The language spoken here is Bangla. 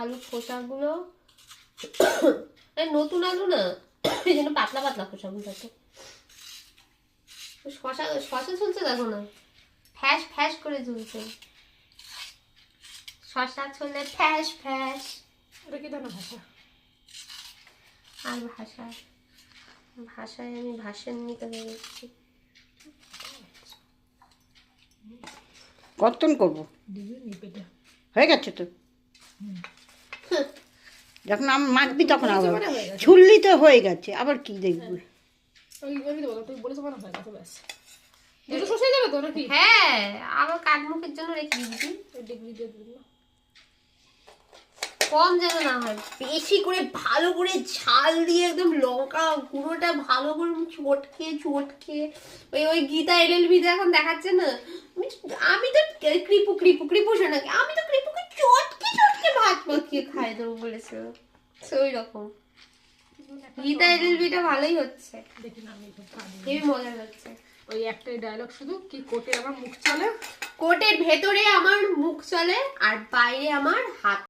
আলু খোসাগুলো নতুন আলু না, এই জন্য পাতলা পাতলা খোসাগুলো থাকে। শশা শশা ঝুলছে দেখো না, ফ্যাস ফ্যাস করে ঝুলছে। শশা ছুললে ফ্যাস ফ্যাস। ওটা কি ধরনের ভাষা? আর ভাষায় আমি ভাষান্বিত হয়ে যাচ্ছি। কতক্ষণ করবো? হয়ে গেছে তো, যখন আমি মাখবি তখন আবার ছুললি তো হয়ে গেছে, আবার কি দেখবি? হ্যাঁ, আবার কাঠমুখের জন্য রেখে দিবি। কম যেন না হয়, বেশি করে ভালো করে ঝাল দিয়ে একদম লঙ্কা গুঁড়োটা ভালো করে চটকে চটকে ওই গীতা এলএলবিতে এখন দেখাচ্ছে না, আমি তো কৃপু কৃপু কৃপু শোনাকে আমি তো কৃপুকে চটকে চটকে ভাত মাখিয়ে খাই দেবো বলেছে। ওই রকম গীতা এলএলবিটা ভালোই হচ্ছে, হেবি মজা হচ্ছে। ওই একটাই ডায়লগ শুধু, কি কোটে আমার মুখ চলে, কোটের ভেতরে আমার মুখ চলে আর বাইরে আমার হাত।